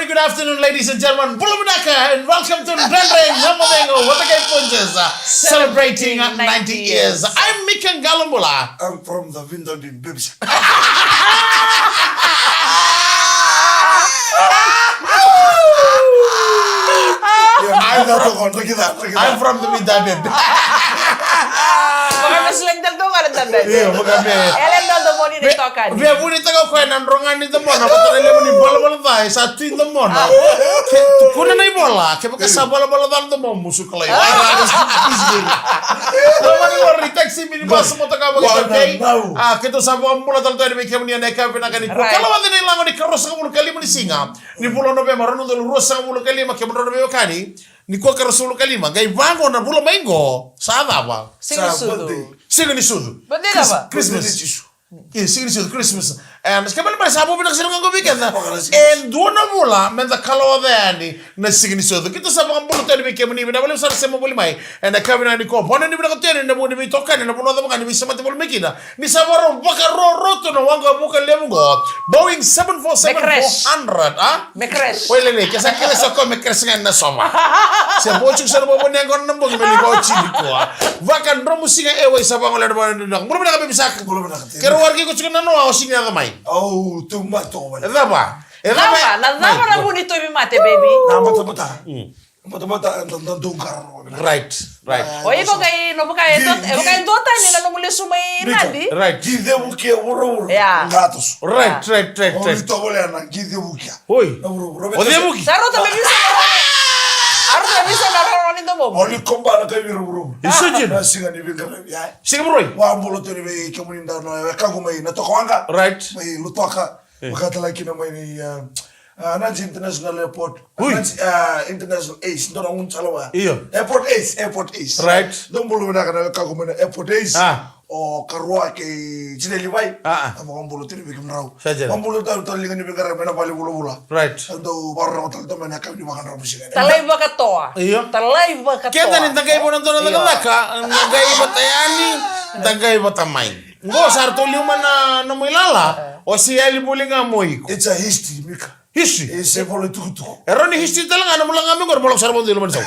Very good afternoon, ladies and gentlemen. Bulamanaka, and welcome to Brandring Namabengo, Watagay Punjas, celebrating 90 years. I'm Mikan Galambula. I'm from the window in Bibs. I'm from the Midabib. Iya, bukan be. Ellen do moni ni tokan. Be muni taga ko nan rongan ni demona, batale muni bola dai, satu in demona. Kuna nai bola, ke baka sa bola dal demo musu kalai. Mani wari taxi mini bus mo taga baka kay. Keto sa bola dal to ni ke muni ne ka pina kani. Kalau wadi ni lango ni karosa ka mulu kali muni singa. Ni bulo no be marono do rosa ka mulu kali ma ke mulu be kani. Ni ko karosa mulu kali ma gai vango na bulo mengo. Sada ba? Signi sudu. Bandera ba? Christmas. Iya, signi sudu Christmas. And sekarang pada sabu bilang sering nganggo weekend na. And dua mula menda kalau ada ni na signi sudu. Kita sabu ngambul tu ni weekend ni. Bina boleh usah sema boleh mai. And kami ni ko. Pona ni bina kau ni boleh bitokan ni boleh ada makan ni bisa mati boleh mekina. Ni sabu orang bakar roto na wangga bukan lemu go. Boeing 747-400. Ah? Mekres. Wala ni. Kasi kila sa ko mekres nga na soma. Siya bochuk sa nabo ni angkon nambong meli bochi ko. Vakan romu singa ewe sabu ngolad ba ndak. Boleh bina kami bisa. Boleh bina. Kero wargi ko chukana no ako singa da mai. Oh, too much over. Edaba. Nada na bonito mi mate baby. Mata dungkar. Right. Oye ko kay no kay tota ni na muli sumay nadi. Right. Gide bukia uro. Yeah. Gatos. Right. Ito boleh na gide bukia. Oi. Ode buki. Saro to me bisa. Aro to bisa na ro ni to mo. Oli komba na kay uro. Isujin. Na singa ni bingara ya. Sige broy. Wa ambulo to ni kamuninda no kago mai na to kwanga. Right. Mai lutoka. Wakati laki na mai ni Nancy International Airport. International Ace. Ndo na unchalawa. Iyo. Airport Ace. Right. Ndo mbulu na kana kago mai Airport Ace. O karua ke jineli bai. Amo ambulu tiri bikim rau. Ambulu taru linga ni bingara mena bali bula. Right. Ndo barra hotel to mena kami makan rabu sini. Talay ba ka toa? Iyo. Talay ba ka toa? Kita ni tagay mo nanto na nagalaka. Tagay batayani. Tagay batamay. Ngo sarto liuma na moilala. O si ali bulinga moiko. It's a history, Mika. History. It's a political. Eroni history talaga na mulang kami bolong sarbon dilo man sa.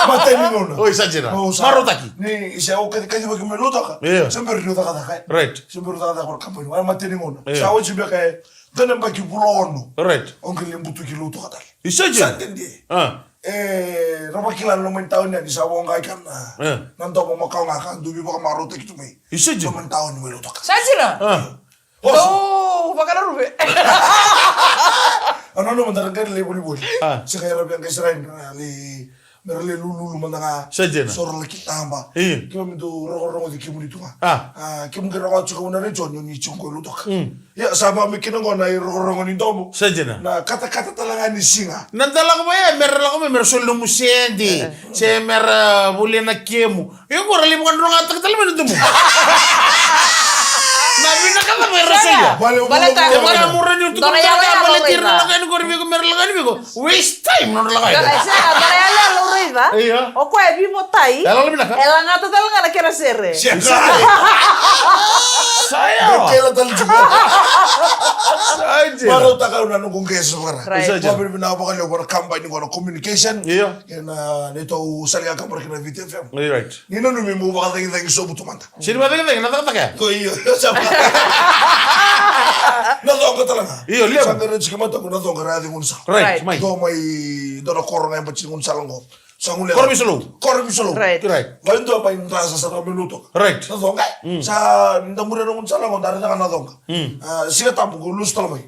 Mateni ngona. Oi sajina. Marotaki. Ni isa o kadi bagi meluta ka. Sember luta ka kai. Right. Sember luta ka por kampani. Wala mateni ngona. Sa o chibe kai. Dana bagi bulono. Right. Onkel lembutu ki luta ka. Isajina. Santendi. Ah. Kila no mentau ni sa o ngai kan. Nanto mo makau ngaka dubi baka marota ki tumai. Isajina. No mentau ni meluta ka. Sajina. Oh, bakal rube. Ano mandar kan le boli boli. Sekaya rabi ang Israel ali merle lulu mandanga. Sajina. Soro laki tamba. Kimo mintu rongo di kimu ditunga. Kimu ke rongo chuko na rejo ni chungo lutok. Ya sama mikina ngona rongo ni domo. Sajina. Na kata-kata talaga ni singa. Nandala ko ba yan? Meron lang ko, meron solo mo siyendi. Siya meron buli na kemo. Yung kura limukan rongo at tagatalim mo mo. Nabi na kala meron siya. Balita. Wala mura niyo tukang taga. Balitir na lang kayo ko rin ko meron lang kayo ko. Waste time na lang kayo. Barayala lorei ba? Iya. O ko e bimo tai. Ela labi na ka? Ela ngata talaga na kera sere. Saya. Kela tal juga. Saja. Baru tak kau nanu kongkes sekarang. Right. Baru bina apa kali orang kampanye orang communication. Iya. Kena neto usali agak berkena VTFM. Right. Ni nanu memu bakal lagi so butuh mantap. Sini ba tingin nata ka? Ko iyo sama. Nadong ka talaga. Iyo, liam. Sa ganun si kamata ko nadong ka radi ngunsa. Right, mai. Do may dono korona yung pachin ngunsa lang ko. Sa ngule. Kormisolo. Right. Ngayon do pa yung rasa sa minuto. Right. Nadong ka. Sa ndamura ngunsa lang ko dari na nadong ka. Siya tapo ko lus talamay.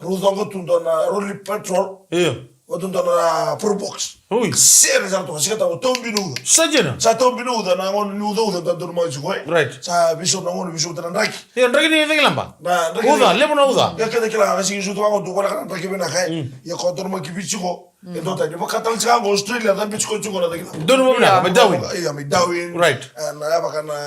Rudong ko tundo na rolly petrol. Iyo. Tundo na pro box. Uy. Siya sa to siya tapo tombinuda. Sajina. Sa tombinuda na ngon nuda tanto mo jugoy. Right. Sa biso na ngon biso tan raki. Yan ragi ni tingin lang ba? Na Uda, lemo na uda. Ya kada kila kasi yusu to ako wala kan raki bena kay. Ya kontor mo kibichi ko. Ito tayo ba katal sa ako Australia dan bichi ko chugo na dagila. Doon mo na, may dawin. Iya may dawin. Right. Na ya baka na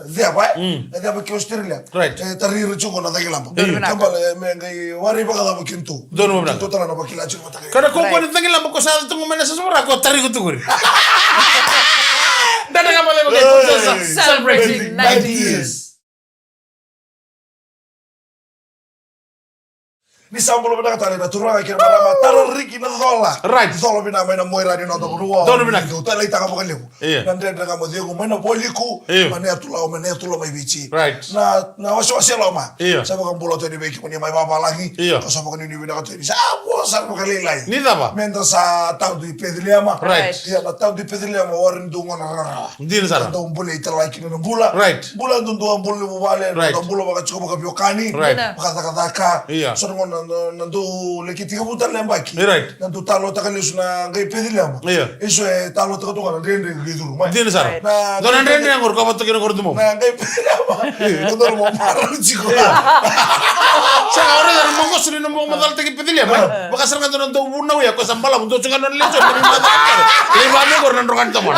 dia ba? Na dia ba ki Australia. Right. Tariro chugo na dagila ba. Kambal me ngai wari ba kada kintu. Doon mo na. Kintu tala na ba kila chugo mata. Kada kung ko tingin lang ko sa itong umena sa sumara ko tari ko tuguri. Dada ka pala Celebrating 90 years. Ni sambolo bina katale na turanga kira marama taro riki na dola. Right. Solo bina maina moira ni noto kuruwa. Dono bina. Utala itaka mboka leku. Nandre ndanga modhiego maina poliku. Mane atula mai bichi. Right. Na washo la ma. Sababu kambulo tani beki kuni mai baba lagi. Sababu kuni ni bina katale. Sababu kali lai. Ni daba. Menda sa tau di pediliama. Right. Ya na tau di pediliama warin dungo na rara. Ndine sara. Tau mbule itala kini na bula. Right. Bula ndundu mbule bubale. Right. Mbule baka chukuma kabiokani. Right. Makataka. Sono nandu lekiti kabuta lembaki. Right. Nandu talo takalesu na ngai pediliama. Iso talo takatuka na ndende ngiduru. Ndine sara. Dona ndende ngor ko bato kino ngor dumo. Na ngai pediliama. Ndoro mo maro chiko. Sa ora dar mongo suni no mongo dal teki pediliama. Baka sarang to nandu buna ya ko sambala mundo chunga non lecho ni mata. Le mame gor nan rokan tomon.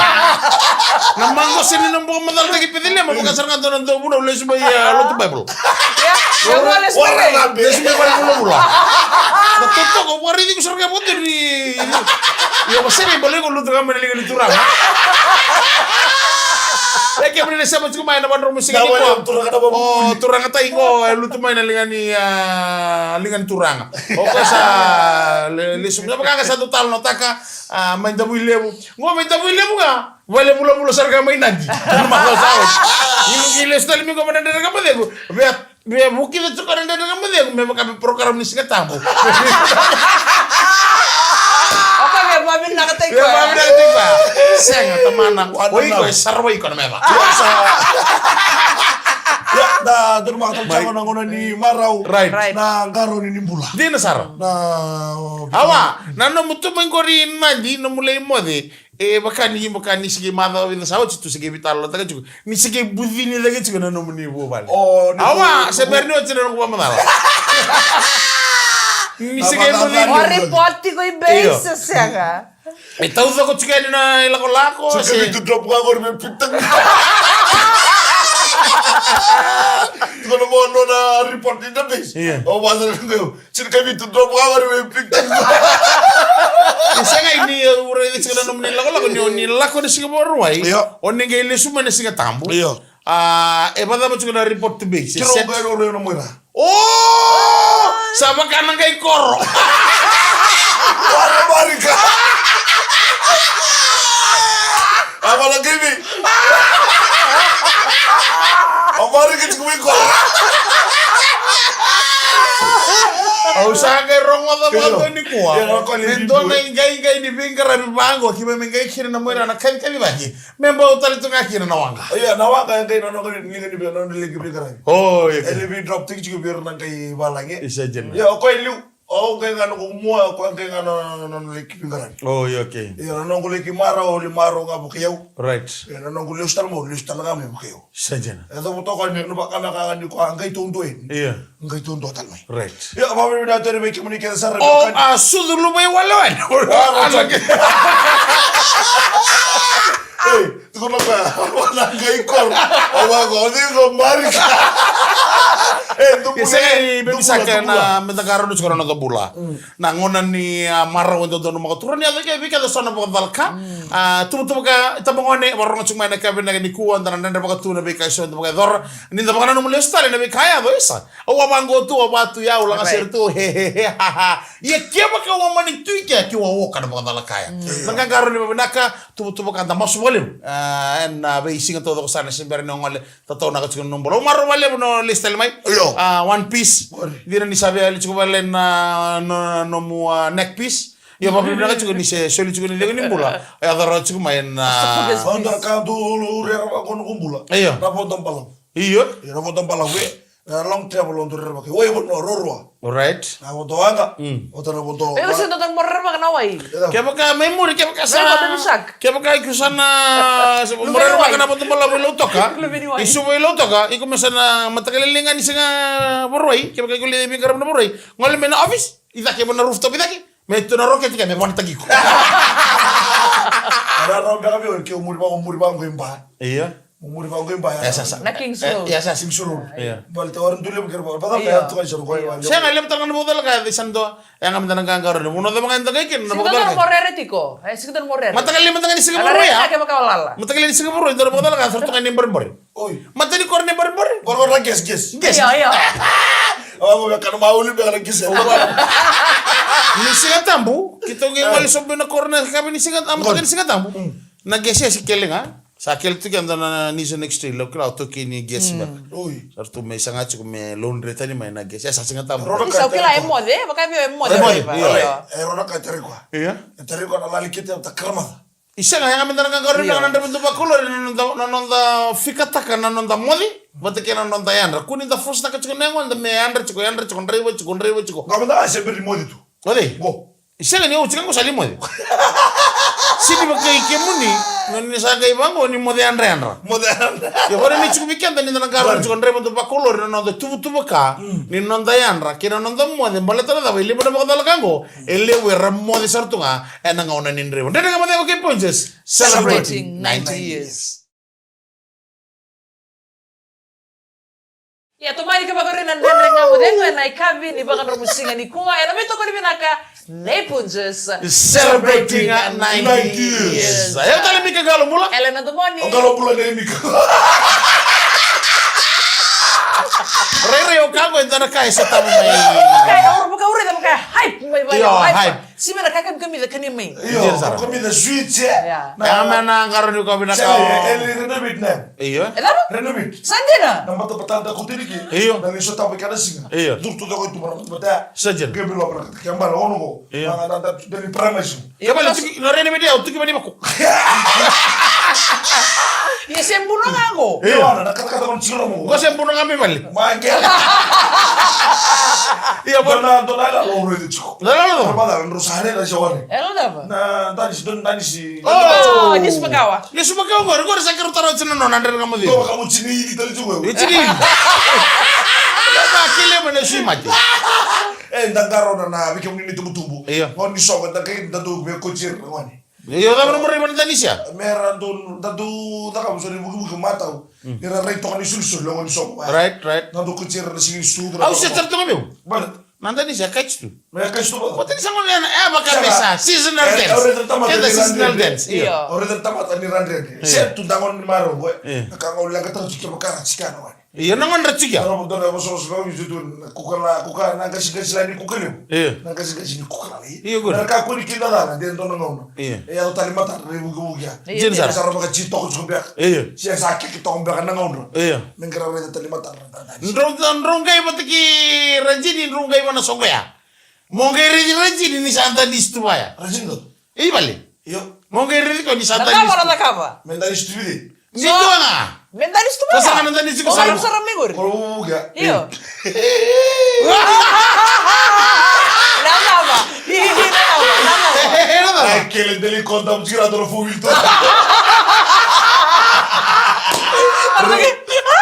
Na mongo suni no mongo dal teki pediliama baka sarang to nandu buna lecho ba ya lo tu bible. Ya, yang wala Orang nabi. Lecho ba mula. Betul kok wari di kusar ka boter ni. Ya basere boleh ko lutu kamera linga liturang. Lagi beli desa macam mana bandar musik ini kok. Oh, turang kata ingo lutu main lingan turang. Oke sa lisum. Apa kagak satu tahun notaka main tabu ilemu. Ngo main tabu ilemu nggak? Boleh mula sarga main lagi. Rumah kau sahut. Ini gila sekali minggu mana dari kamu deh. Biar mungkin itu kan dari kamu deh. Memang kami program ini sih tamu. Oke, biar mamin nak kata Biar mamin nak kata saya nggak teman aku. Woi, kau sarwa ikon meva. Ya, na rumah tercawa nangono ni marau. Right. Na garo ni nimbula. Di nasar. Na Awa, nano mutu mengkori naji no mulai mode. Bakani sige mada wina sawo tu sige vital lo taga juga. Ni sige budhi ni lagi juga nano muni bo bal. Oh, awa sebenarnya wajib nano kuwa madala. Ni sige budhi. Oh, repoti ko ibase siya. Tahu ko juga ni na lako. Sige itu drop ka gor me pitang. Kalau mau nona report di database, oh pasal itu, cerita itu drop kabar mepiktan. Saya ini orang ini sekarang nomin lagu ni lagu ni singa boruai. Orang yang gile semua ni singa tambu. Pada macam mana report tu base. Kira orang yang nomor. Oh, sama kanan kayak kor. Warna barika. Apa lagi ni? Amari kita kumiko. Usah ke rongo da bato ni kuwa. Mendo na ingai ni bingara bibango kiba mengai kiri na mwera na kan baji. Memba utali tunga kiri na wanga. Iya, na wanga ngai na ngai ni ngai biar na lagi bingara. Oh, iya. Ele drop tik juga biar na ngai balangi. Isa jen. Ya, kau ilu. Oh, ngai ngano kumua, kau ngai ngano na lagi bingara. Oh, iya okay. Iya, na ngai lagi maro ngabu kiyau. Right. Ya, na ngai listal ngame kiyau. Isa jen. Itu betul kan ni nuba kana ni ko ngai tunduin. Iya. Ngai tundu talmai. Right. Ya, apa benda tu ni bagi menikah sar. Oh, sudah lu bay walawan. Eh, tu kena apa? Wala ngai kor. Awa ko ni ko marika. Saya bisa kena mendengar nu sekarang nonton bola. Nah ngonan ni marah untuk nonton mau turun ya lagi bikin tu sana bukan dalka. Tuh ka kita mengone warung cuma nak kabin nak ni kuan dan nanda bukan tu nabi kaisah tu bukan dor. Ni tu bukan nu mulai style nabi kaya tu isa. Awa banggo tu awa tu ya ulang asir tu hehehe haha. Ya kia bukan awa mani tu kia kia awa kan bukan dalka kaya. Mendengar ni menaka tuh bukan tambah semua en beising todo ko sana sebenarnya ngole tato nak cuma nombor. Marah wale no listel mai. One piece. Dia ni sabi ali cukup balen no mu neck piece. Ya papi bilang juga ni soli juga ni ni bola. Ya ada cukup main. Onda ka dulu rera ko no kumbula. Iya. Rapo tampalang. Iya. Ya rapo tampalang we. Long travel on rera ke. We no rorwa. Alright. Na foto anga. Foto na foto. Pero sa nonton morer ba kanaway? Kaya baka memory kaya baka sa. Kaya baka kusana morer ba kana foto bala mo toka. Isu mo toka. Iko mesana matakalilingan ni singa borway. Kaya baka kuli mi karam na borway. Ngol me na office. Ida kaya na rooftop ida ki. Me to na rocket kaya me bon tagi ko. Ara ro baka bi ke umur ba ngimba. Iya. Umur ba ngimba ya. Na Kings Road. Ya sa Kings Road. Iya. Balte orang dulu mikir ba. Padahal kaya tu kan suruh ko. Saya ngalim tangan modal kaya di sando. Yang kami tanang kangkar ni. Muno mga tagay kin na modal. Siguro morer tiko. Siguro morer. Matagal tangan ni siguro ya. Kaya makawala. Matagal ni siguro ito modal ka sarto kan ni barbar. Oy. Matali kor ni barbar. Kor la ges. Iya. Awango ya kana mauli be kana kise. Ni singa tambu, kita ngi sombe na corner kami ni singa tambu, ni singa tambu. Na gese si kelenga. Sa kel tu kan na ni so next lo kra to kini gese ba. Oi. Sartu me sanga chu me laundry tani mai na gese sa singa tambu. Isa kila mode, baka mode. Rona ka terikwa. Iya. Terikwa na lali kite ta karma. Isa nga nga mendana ka gorri na nanda bentu bakulo na nonda fikata kana nonda modi. Bate kena nonda yandra. Kuni da first na ka chu nengo nda me yandra chu ndrivo chu. Gamanda sempre modi tu. Ode. Go. Isa nga ni o chikango sali modi. Sini bakai kemuni noni saga ibango ni mode andra. Modi andra. Yo hore mi chu bikenda ni nda garo chu ndrivo bentu bakulo na nonda tubu ka ni nonda yandra kena nonda modi baletara da wili boda bakadala kango ele we ramode sartunga enanga ona ni ndrivo. Ndene nga mode okay punches celebrating 90 years. Ya tumari ka bagore na nga modengo na ikavi ni baka romusinga ni kunga era mito ko ni binaka Nepunjes celebrating 90 years. Ayo tali mika galo mula. Elena Domoni. Galo mula ni mika. Rere o kango endana kai setamu mai. Kai aur buka ure dam kai hype mai vai hype. Simena kai kam kami da kani mai. Iyo, kami da sweet ya. Na mana ngaro ni ko binaka. Eli renovate na. Iyo. Renovate. Sandina. Na mata patanda ko tiri ki. Iyo. Na ni sota ba kana singa. Iyo. Dur tu da ko tu mara mata. Sajen. Gebelo bara kamba ono ko. Na na dari pramasu. Iyo bala tuki no renovate ya tuki bani mako. Ya sembuno ngago. Iyo na kata-kata kon chiro mo. Ko sembuno ngami bali. Mangke. Iya bona dona la lo re chiko. La. Mala ndo sare la jawani. Elo dava. Na dani si. Oh, ni spagawa. Ni spagawa gor sakar taro china no nandar ngamadi. To kamu chini dali jugo. Chini. Ba kile mena shi mati. Ndangaro na bike muni tubu. Iya. Oni soga ndake ndadu be ko chir ngani. Yo da mo re Indonesia. Mera don dadu da kam so ni buku mata. Ira rai to ni sulsul lo ni soga. Right. Nando ko chir na sigi studio. Au se tarto meu. Bal. Nanda ni sa catch tu. Me ka stu. Pati sa ngone na ba kabisa seasonal dance. Eda seasonal dance. Iya. Ore da tamata ni randre. Se tu dangon ni maro boy. Ka ngol la ka to chike makara chikana wani. Iya nangon rachika. Ano dona mo so so ni tu kuka na kasi la ni kukale. Na kasi ni kukala. Iya gol. Na ka ko ni kinda la den dona ngono. Iya. Ya to tali mata ni buku ya. Jen Sa ro ka chito ko chumbe. Iya. Si sa ki to mbe kana ngono. Iya. Mengra re tali mata. Ndrongai batiki rajini ndrongai mana songaya. Mongeri rajini ni santa distuaya. Rajindo. Iya bali. Iyo. Mongeri ko ni santa Nakama na nakama. Menda istuvide. Ni doanga. Mendari stuma. Kosa nanda ni siko Saram saram. saram migor. Ko ya. Iyo. Nama. Hihi nama. Ai kele deli conta tirato lo fuvilto.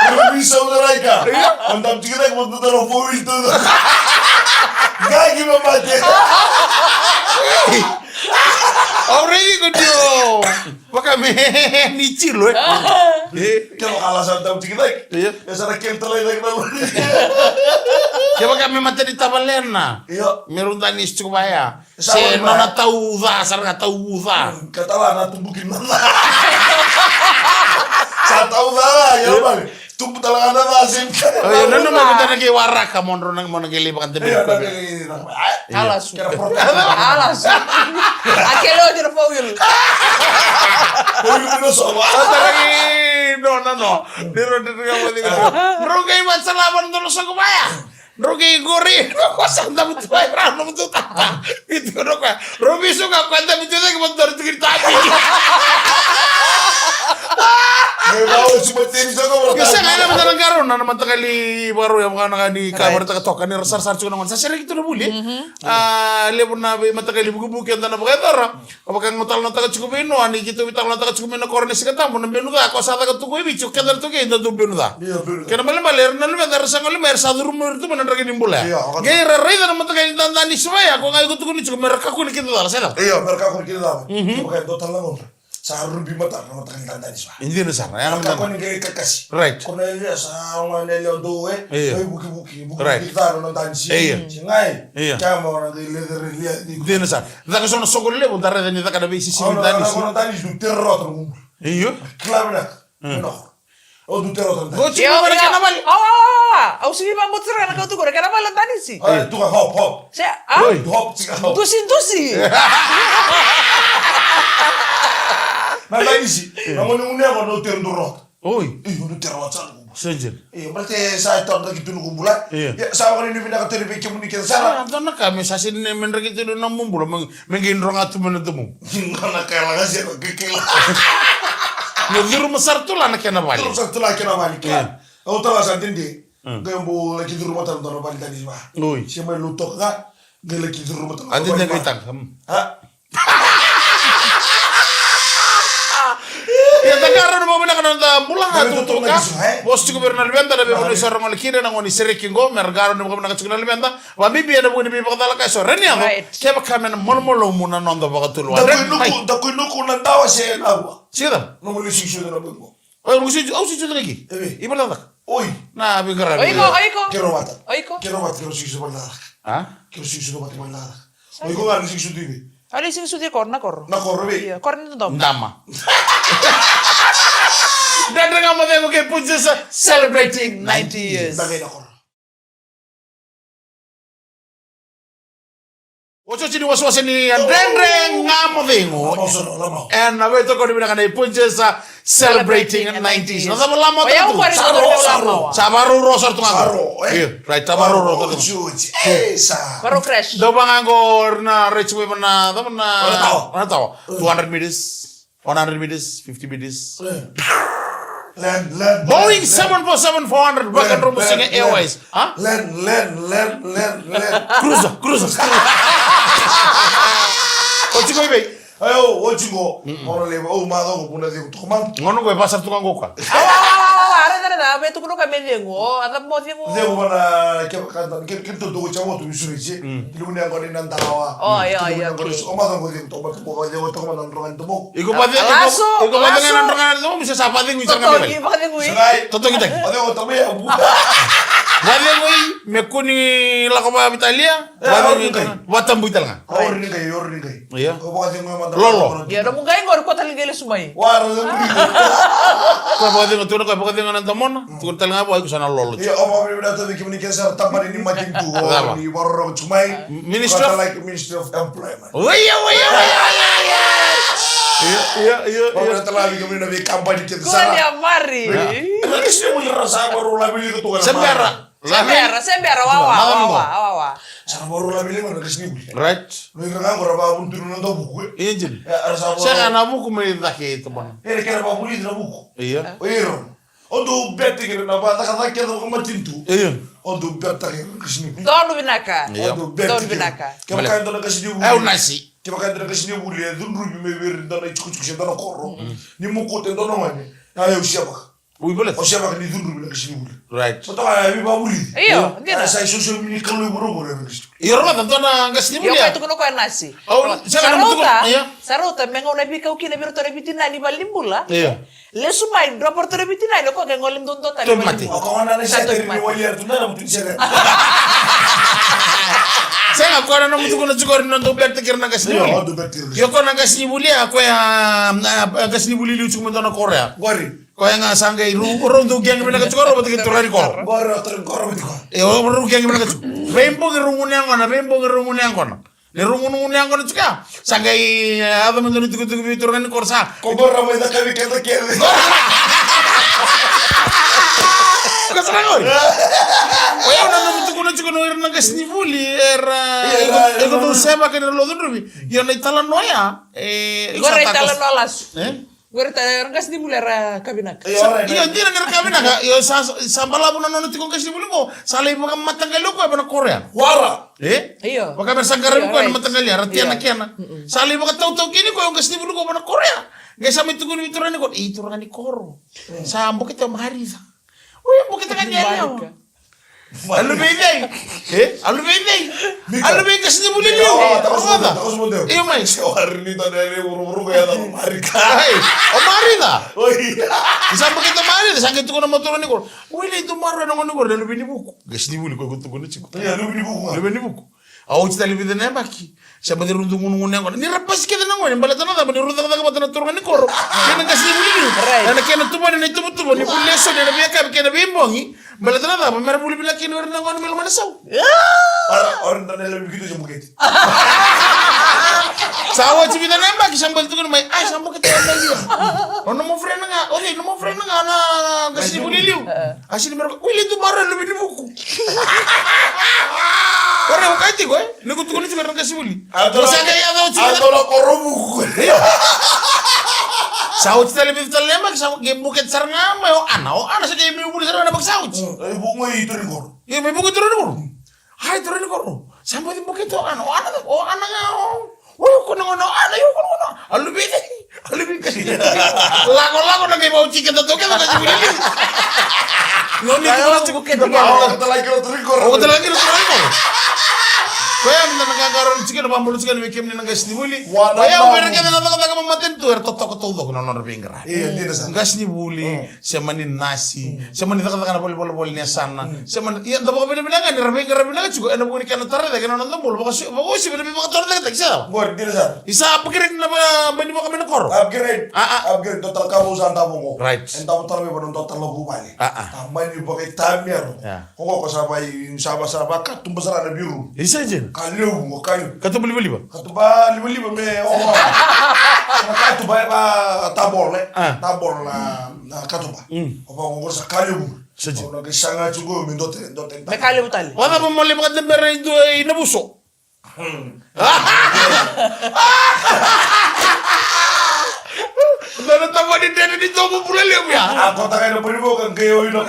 Rubi saudaraika. Andam tira ko to lo fuvilto. Gagi mamate. Already good yo. Baka me ni chilo Kalau alasan tam tira. Iya. Ya sara kel tala ida kana. Ya baka me mate di tabalena. Iyo. Merunda ni stubaya. Se nona tauda, sarga tauda. Catalana tumbukin mana. Sa tauda ya bang. Tumbu talaga na asin. Oh, yun na naman kita nagi waraka monro nang mo nagili baka tabi ko. Alas. Alas. Akelo di fogil. Fogil no so. Taragi no. Diro mo digo. Rogay man salaman do sa kumaya. Rogay gori. Ko sanda mo tuay ra no mo tuta. Ito no ka. Robiso ka kwenta mo tuta ko dor tigita. Kasi kaya naman talagang karoon na naman takali baro yung mga nakani kamar takatokan ni rasar-sar ko naman sa sira ito na buli. Lepon na matakali bubuki ang tanong pagkatara. Kapag ang mutal na taga-chukubino, ani kito itak na taga-chukubino korne si katamo ng benuda. Ako sa taga-tukoy, bicho, kadar tukoy, ito doon benuda. Kaya naman malir na lumet, arasang lumet, sa durumur ito manandragin yung bula. Kaya raray na naman takali tanda ni Sumaya. Kung ayaw ko tukoy, mereka ko ni kita dala sila. Iya, mereka ko ni kita dala. Kaya total lang sa rubi mata na matagal tanda ni Sumaya. Hindi na sana. Ako ni kay kakasi. Right. Kung na sa mga nelo do ay buki Right. kita no tansi. Singay. Kaya mo na leather Hindi na sana. Daka so na sogol le, dara ni daka na bisi Ano similtanis. na tansi du terror mo. Iyo. Claro na. No. O du tero tanda. Go chico para que na mal. Au sige mamut sir kana kau tu gore kana malan tani si. Tu ka hop. Se Hop chika hop. tusi. Na lai si. Na mo ni unia ko no tero ndoro. Oi. No tero wacha. Senjel. Berarti saya tahu lagi tu nunggu bulan. Ya, saya orang ini pindah ke TV komunikasi sana. Antona kami sasin menra gitu na mumbula mengin rong atu menetemu. Ngana kaya lagi sih kekela. Ngiru mesar tu lah nak kena balik. Terus satu lagi kena balik kan. Kau tahu asal tindi. Gembo lagi di rumah tanpa balik tadi mah. Oi. Siapa lutok kan? Gak lagi di rumah tanpa. Adi nak kita. Hah? Ya tagara no momena kana mula hatu to ka posti governal venda da be boni sorong le kire na ngoni serekingo mergaro no momena ka chukuna venda wa bibi na boni be bakala ka so reni amo ke ba kamen molmolo muna nondo bagatul wa Da kuy nuku na dawa se na wa. sida No mo lisi shu na bengo. o rusi au si chudra ki ibala da Oi. na be gara Oiko. Quiero mata. Oiko. Quiero mata, quiero shu bala. ha Quiero shu bala bala. Oiko ga lisi shu dibi. Ali sing sudi korna kor. Na korbe. Iya, korna itu dom. ndama dan dengan mo ke punjesa Celebrating 90 years. Dagay na kor. ocho chini waswase ni andreng ngamo vengo Lama. and na veto ko ni kana punjesa celebrating 90s no damo lama Oya ko rin lama. Sabaru rosor tu Saro, Iya, right. Sabaru rosor tu. Chuchi. Esa. Baru fresh. Do bangangor na reach we mana, da Mana mana tahu. 200 meters, 100 meters, 50 meters. Land. Boeing 747-400 Wagon Room Singa Airways. Huh? Land. Cruiser. Ochi ko ibe. Ayo, ochingo. Ora leva o mado ko puna de tomando. Ngono ko pasar tukang goka. Ada betu kuno kami dengo, ada mau dengo. De ko bana ke to do chamo to misurichi. Ilumni ko ni nandawa. Oh, iya. O mado ko de to ko de to man rongan to mo. Iko pade ngan ngan mo bisa sapa ding bicara Toto, ngambil. bakal dengo. Toto kita. Ade ko to me abu. Wale ngoi mekuni la ko ba Italia. Watam buital nga. Orni kai. Iya. Ko ba de mo manda. Lolo. Ya, dong ngai ngor kota ligele sumai. Wara de buri. Ko ba de tu ko ba de ngan tamona. Tu tal nga boy ko sana lolo. Ya, o ma bibida to ki komunikasi tampani ni makin tu. Ni warro chumai. Minister like Ministry of Employment. Iya. Orang telah bikin nabi kampanye kita Gua sana. dia mari. Ini sih mau rasa baru lah beli ketua. Sembera, wawa. Sana baru lah beli mana kesini. Right. Lu kira nggak berapa pun turun nonton buku. Iya jadi. Rasa baru. Saya kan buku mendaki teman. Kira berapa beli itu buku. Iya. Iron. Untuk beti kira napa tak kita kematin tu. Iya. Untuk beti kesini. Don binaka. Untuk beti. Don binaka. Kita kan tu kesini. Nasi. Kita kan tu kesini buli. Dulu rubi mewer dan cukup dan koro. Ni muku tu dan mana. Ayo siapa? Ui boleh. O siapa kan itu dulu kesini buli. Right. Betul ya, ibu buli. Iyo, dia. Saya sosial media kalau buru kesini. Iya rumah tentu na nggak sini Yo mulia. itu kuno kaya nasi. Oh, Saruta mengo na bika ukina biro tore bitina ni balimbula. Iya. Le sumai do por tore bitina no ko ngolim donto tali. Mati. O kawan anak saya dari waliar tu nana mungkin saya. Saya nggak kuat na mutu kono cukurin nonton berte kirna nggak sini. Oh, tu betul. Yo kono nggak sini mulia aku yang nggak sini mulia lucu mentono Korea. Gori. Kau yang nggak sanggai orang tuh yang mereka cukor betul gitu lari kor. Gori terkor betul. Orang yang mereka cukor. Bempo ngerumun yang kono. Ni rumun yang kono juga. Sanggai ada mentono tuh turun korsa. Kogor ramai dah kami kata kiri. Kasarang oi. Oya una no tukuno irna kasni buli era. Ego do sema que lo drubi. Yo na itala noya. Gore itala nolas. Gore itala ngas di bulera kabinak. Iyo dira ngira kabinak. Yo sambala buna no tikon kasni buli ko. Sale mo matangalo ko bana Korea. Wara. Iyo. Baka bersangkaran ko matangalo ratiana kiana. Sale mo tau kini ko yung kasni buli ko bana Korea. Gesa mitukun miturani ko. Ituran ni koro. Sambo kita mahari. Uy, mo kita kanya. Alu beiday. Alu beiday kasi ni bulili. Takos mo daw. Iyo may. Hari ni tanere buru kaya tayo marika. Ay, o marida. Oi. Isang bakit marida, sakit ko na motor ni ko. Uy, ito maro na ko ni buku. Kasi ni buli ko gusto ko na chiko. Ya lu beli buku. Lubi ni buku. Au kita lebih na baki. Siapa diruntung ngunung yang ni rapas kita nangon bala tanah tapi diruntung kata kata turungan ni koro kena kasih buli ni dan kena tuba ni tuba tuba ni buli so ni nabi akab kena bimbongi bala tanah tapi mereka buli bila kena orang nangon melu mana sau orang tanah lebih gitu cuma gitu sawa cipita nembak sambal tu kan mai sambal kita nembak dia ono mo friend nga no mo friend nga na kasih buli liu asin mereka wili tu marah lebih di buku orang kau itu kau, ni kutu kulit juga orang kasih buli. Terus saya kayak ada cerita. Atau lo korubu. Saud kita lebih terlembak sama game buket sarang ama ana saja ibu buli sarang nembak saud. Ibu ngoi itu ni koru. Iya ibu itu ni koru. Hai itu ni koru. Sampai di buket tu ana ngau. Kau ana yuk kono. Alubih kasih. Lagu nak mau ciket tu kita kasih buli. Noni tu buket Kita lagi koru. Kita lagi koru. Kaya minta nagkakaroon chicken pambulo chicken wekem ni nanggas ni buli. Kaya uber ka na nataka mamaten tu totok totok na nor pingra. Iya, sa. Gas ni buli, siya manin nasi, siya manin taka na bol niya sana. Siya man iya dapat ka binagan ni rabinga juga ano buni kana tara daga na nandol baka si binabi baka tara daga siya. Buat dia sa. Isa upgrade na bani mo kami na koro. Upgrade total kamu santa mo. Right. Entah tahu ba total lo bali. Tamay ni pakai tamir. Ko sabay saba kat tumbasara na biru. Isa jen. Kalau mo kayo. Katu beli ba? Katuba beli me katuba ba tabor na katuba. Opa ngor sa kayo. Saja. Ono kisanga chugo mindote. Me kali utali. Wala pa mo lipat ng bere inabuso. Dala tama ni dene di tomo pulaliam ya. Ako takay na palibo kang kayo ino.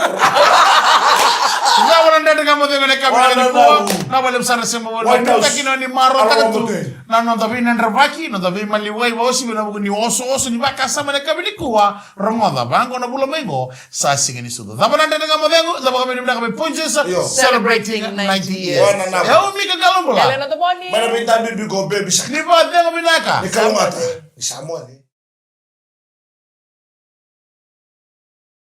Nga walang dada nga mo din na kami na ko. Na walang sana sa mga wala. Kita kino ni Maro tagatu. Na no tabi na rabaki, no tabi maliway wasi na buko ni oso ni baka sama na kami ni kuwa. Ramoda bango na bula mengo sa singa ni sudo. Tama na dada nga mo din, tama kami ni kami punches celebrating 90 years. Ya umi ka galong bula. Kailan na to boni? Mana pinta bibi go baby sak. Ni ba dada kami naka? Ni kalmata. Isamo ni.